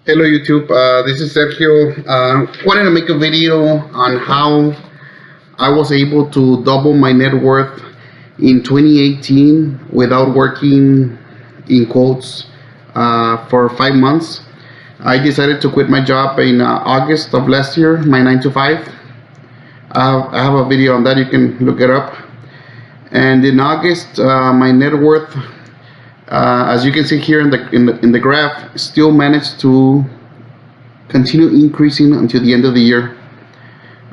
Hello YouTube, this is Sergio. Wanted to make a video on how I was able to double my net worth in 2018 without working in quotes for 5 months. I decided to quit my job in August of last year, my 9 to 5. I have a video on that, you can look it up. And in August, my net worth, as you can see here in the graph, still managed to continue increasing until the end of the year.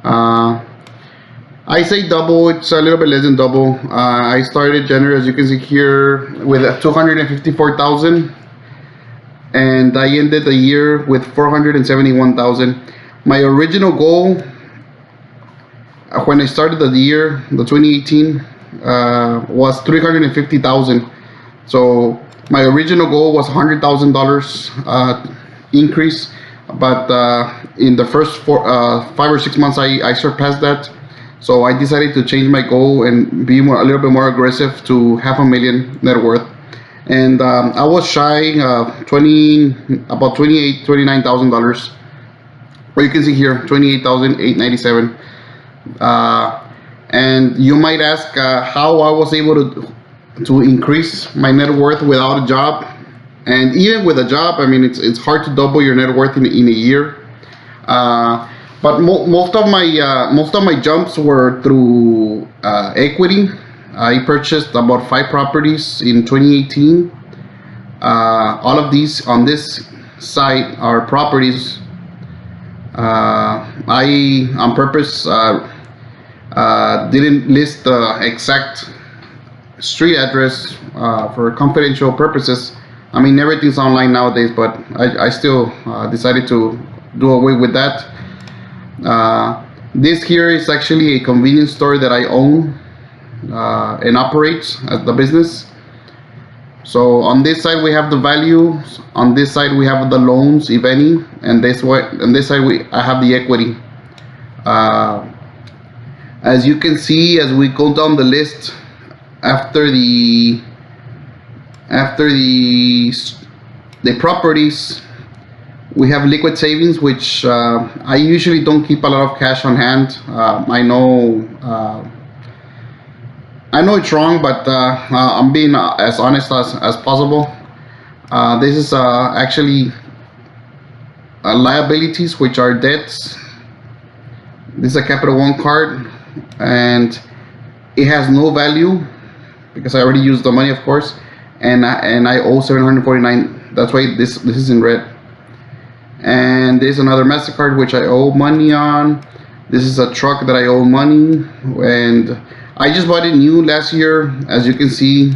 I say double, it's a little bit less than double. I started January, as you can see here, with 254,000, and I ended the year with 471,000. My original goal when I started the year, the 2018, was 350,000. So my original goal was $100,000 increase, but in the first 5 or 6 months I surpassed that. So I decided to change my goal and be a little bit more aggressive to $500,000 net worth. And I was shy about $29,000. Well, you can see here, $28,897. And you might ask how I was able to increase my net worth without a job. And even with a job, I mean, it's hard to double your net worth in a year. But most of my jumps were through equity. I purchased about 5 properties in 2018. All of these on this site are properties. I on purpose didn't list the exact street address for confidential purposes. I mean, everything's online nowadays, but I still decided to do away with that. This here is actually a convenience store that I own and operate as the business. So on this side we have the value, on this side we have the loans, if any, and this side I have the equity. As you can see, as we go down the list, after the properties, we have liquid savings, which I usually don't keep a lot of cash on hand. I know it's wrong, but I'm being as honest as possible. This is actually liabilities, which are debts. This is a Capital One card, and it has no value because I already used the money, of course, and I owe $749. That's why this is in red. And there's another MasterCard which I owe money on. This is a truck that I owe money, and I just bought it new last year. As you can see,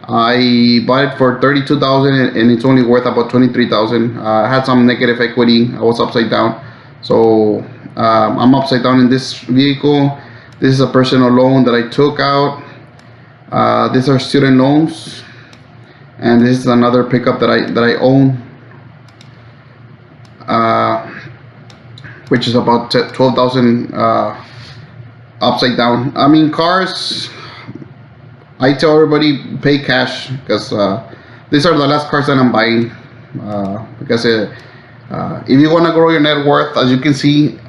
I bought it for $32,000 and it's only worth about $23,000. I had some negative equity. I was upside down, so I'm upside down in this vehicle. This is a personal loan that I took out. These are student loans, and this is another pickup that I own, which is about 12,000 upside down. I mean, cars, I tell everybody pay cash, because these are the last cars that I'm buying. Because if you want to grow your net worth, as you can see,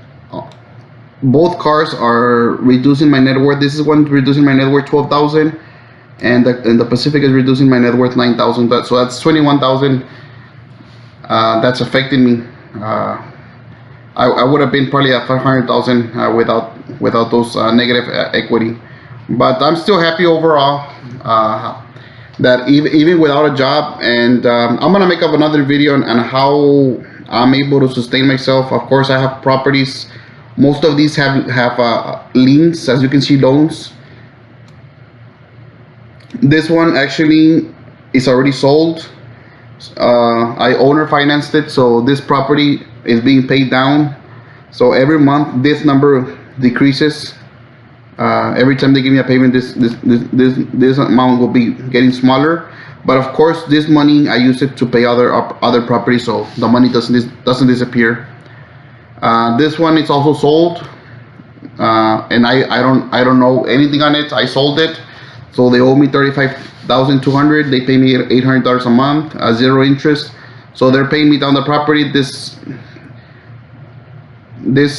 both cars are reducing my net worth. This is one reducing my net worth 12,000, and the Pacific is reducing my net worth 9,000. So that's 21,000. That's affecting me. I would have been probably at 500,000 without those negative equity, but I'm still happy overall that even without a job. And I'm gonna make up another video on how I'm able to sustain myself. Of course, I have properties. Most of these have liens, as you can see, loans. This one actually is already sold. I owner financed it, so this property is being paid down. So every month this number decreases. Every time they give me a payment, this amount will be getting smaller. But of course, this money I use it to pay other properties, so the money doesn't disappear. This one is also sold, and I don't know anything on it. I sold it, so they owe me $35,200. They pay me $800 a month, 0 interest. So they're paying me down the property. This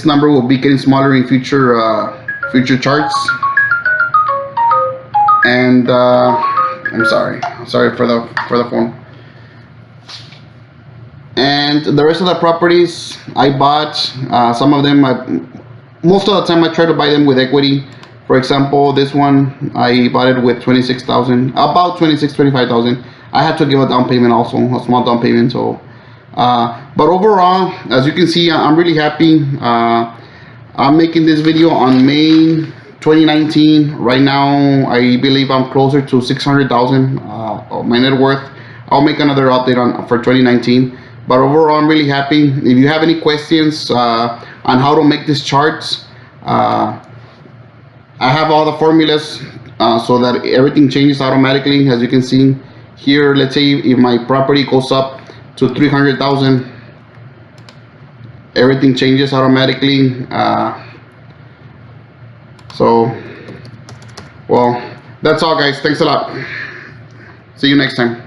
number will be getting smaller in future charts. And I'm sorry for the phone. And the rest of the properties I bought, some of them, most of the time I try to buy them with equity. For example, this one I bought it with 26,000, about 25,000. I had to give a down payment also, a small down payment. So, but overall, as you can see, I'm really happy. I'm making this video on May 2019. Right now, I believe I'm closer to 600,000 of my net worth. I'll make another update for 2019. But overall, I'm really happy. If you have any questions on how to make these charts, I have all the formulas so that everything changes automatically. As you can see here, let's say if my property goes up to 300,000, everything changes automatically. So, well, that's all, guys. Thanks a lot. See you next time.